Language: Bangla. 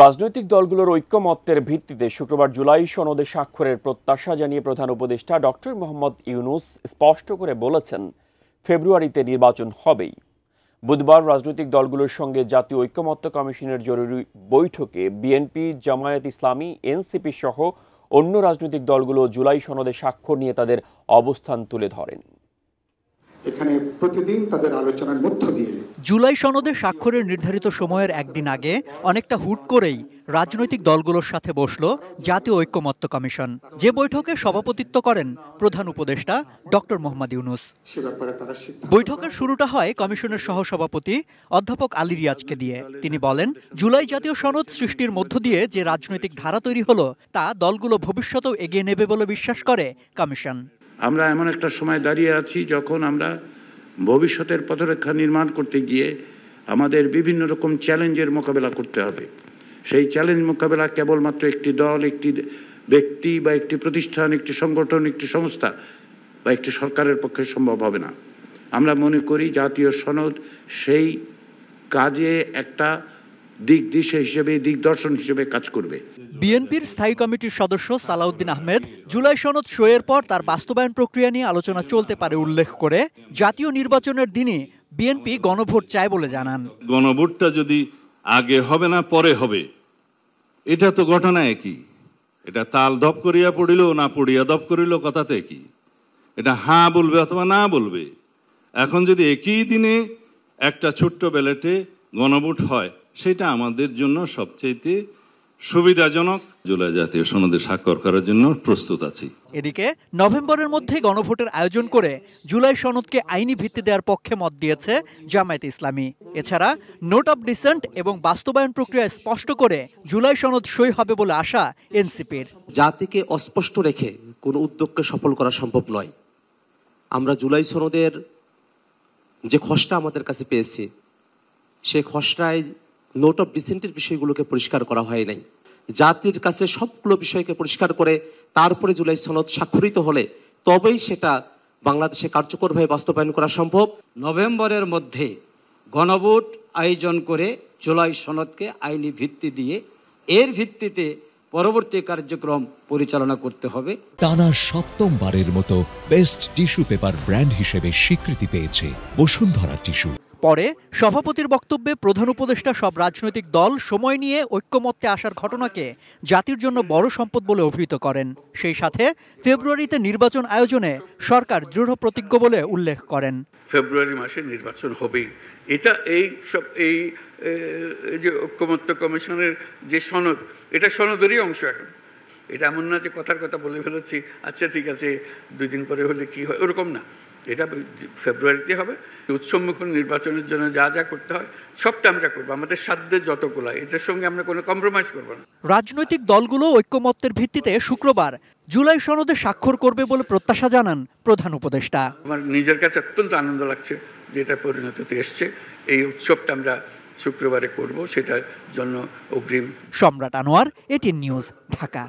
রাজনৈতিক দলগুলোর ঐক্যমত্যের ভিত্তিতে শুক্রবার জুলাই সনদে স্বাক্ষরের প্রত্যাশা জানিয়ে প্রধান উপদেষ্টা ডক্টর মোহাম্মদ ইউনূস স্পষ্ট করে বলেছেন, ফেব্রুয়ারিতে নির্বাচন হবেই। বুধবার রাজনৈতিক দলগুলোর সঙ্গে জাতীয় ঐক্যমত্য কমিশনের জরুরি বৈঠকে বিএনপি, জামায়াত ইসলামী, এনসিপি সহ অন্য রাজনৈতিক দলগুলো জুলাই সনদে স্বাক্ষর নিয়ে তাদের অবস্থান তুলে ধরেন। এখানে প্রতিদিন তাদের আলোচনার মধ্য দিয়ে জুলাই সনদে স্বাক্ষরের নির্ধারিত সময়ের একদিন আগে অনেকটা হুট করেই রাজনৈতিক দলগুলোর সাথে বসল জাতীয় ঐক্যমত্য কমিশন, যে বৈঠকে সভাপতিত্ব করেন প্রধান উপদেষ্টা ডক্টর মোহাম্মদ ইউনূস। বৈঠকের শুরুটা হয় কমিশনের সহসভাপতি অধ্যাপক আলী রিয়াজকে দিয়ে। তিনি বলেন, জুলাই জাতীয় সনদ সৃষ্টির মধ্য দিয়ে যে রাজনৈতিক ধারা তৈরি হলো তা দলগুলো ভবিষ্যতেও এগিয়ে নেবে বলে বিশ্বাস করে কমিশন। আমরা এমন একটা সময় দাঁড়িয়ে আছি যখন আমরা ভবিষ্যতের পথরেখা নির্মাণ করতে গিয়ে আমাদের বিভিন্ন রকম চ্যালেঞ্জের মোকাবেলা করতে হবে। সেই চ্যালেঞ্জ মোকাবেলা কেবলমাত্র একটি দল, একটি ব্যক্তি বা একটি প্রতিষ্ঠান, একটি সংগঠন, একটি সংস্থা বা একটি সরকারের পক্ষে সম্ভব হবে না। আমরা মনে করি জাতীয় সনদ সেই কাজে একটা দিকদিশা হিসেবে, দিকদর্শন হিসেবে কাজ করবে। বিএনপির স্থায়ী কমিটির সদস্য সালাউদ্দিন আহমেদ জুলাই সনদ সইয়ের পর তার বাস্তবায়ন প্রক্রিয়া নিয়ে আলোচনা চলতে পারে উল্লেখ করে জাতীয় নির্বাচনের দিনে বিএনপি গণভোট চায় বলে জানান। গণভোটটা যদি আগে হবে না পরে হবে, এটা তো ঘটনা একই। এটা তাল ধপ করিয়া পড়িল না পড়িয়া ধপ করিল, কথাতে কি এটা হ্যাঁ বলবে অথবা না বলবে। এখন যদি একই দিনে একটা ছোট্ট ব্যালটে গণভোট হয়, সেটা আমাদের জন্য সবচেয়ে সুবিধাজনক। জুলাই জাতীয় সনদে স্বাক্ষর করার জন্য প্রস্তুত আছি। এদিকে নভেম্বরের মধ্যে গণভোটের আয়োজন করে জুলাই সনদকে আইনি ভিত্তি দেওয়ার পক্ষে মত দিয়েছে জামায়াত ইসলামী। এছাড়া নোট অব ডিসেন্ট এবং বাস্তবায়ন প্রক্রিয়া স্পষ্ট করে জুলাই সনদ সই হবে বলে আশা এনসিপির। জাতিকে অস্পষ্ট রেখে কোনো উদ্যোগকে সফল করা সম্ভব নয়। আমরা জুলাই সনদের যে খসড়া আমাদের কাছে পেয়েছি, সেই খসড়ায় নোট অফ ডিসেন্টের বিষয়গুলোকে পরিষ্কার করা হয় নাই। জাতির কাছে সবগুলো বিষয়কে পরিষ্কার করে তারপরে জুলাই সনদ স্বাক্ষরিত হলে তবেই সেটা বাংলাদেশে কার্যকরভাবে বাস্তবায়ন করা সম্ভব। নভেম্বরের মধ্যে গণভোট আয়োজন করে জুলাই সনদকে আইনি ভিত্তি দিয়ে এর ভিত্তিতে পরবর্তী কার্যক্রম পরিচালনা করতে হবে। টানা সপ্তমবারের মতো বেস্ট টিস্যু পেপার ব্র্যান্ড হিসেবে স্বীকৃতি পেয়েছে বসুন্ধরা টিস্যু। পরে সভাপতির বক্তব্যে প্রধান উপদেষ্টা সব রাজনৈতিক দল সময় নিয়ে ঐক্যমত্যে আসার ঘটনাকে জাতির জন্য বড় সম্পদ বলে অভিহিত করেন। সেই সাথে ফেব্রুয়ারিতে নির্বাচন আয়োজনে সরকার দৃঢ় প্রতিজ্ঞ বলে উল্লেখ করেন। ফেব্রুয়ারি মাসে নির্বাচন হবেই। এটা এই যে ঐক্যমত্য কমিশনের যে সনদ, এটা সনদেরই অংশ। এখন এটা এমন না যে কথার কথা বলে ফেলেছি, আচ্ছা ঠিক আছে 2 দিন পরে হলে কি হয়, ওরকম না। এটা ফেব্রুয়ারিতে হবে। উৎসবমুখর নির্বাচনের জন্য যা যা করতে হয় সবটা আমরা করবো, আমাদের সাধ্যে যতগুলো। এটার সঙ্গে আমরা কোনো কম্প্রোমাইজ করবো না। রাজনৈতিক দলগুলো ঐক্যমত্যের ভিত্তিতে শুক্রবার জুলাই সনদে স্বাক্ষর করবে বলে প্রত্যাশা জানান প্রধান উপদেষ্টা। আমার নিজের কাছে অত্যন্ত আনন্দ লাগছে যে এটা পরিণতিতে এসছে। এই উৎসবটা আমরা শুক্রবারে করব, সেটার জন্য অগ্রিম। সম্রাট আনোয়ার, এটিএন নিউজ, ঢাকা।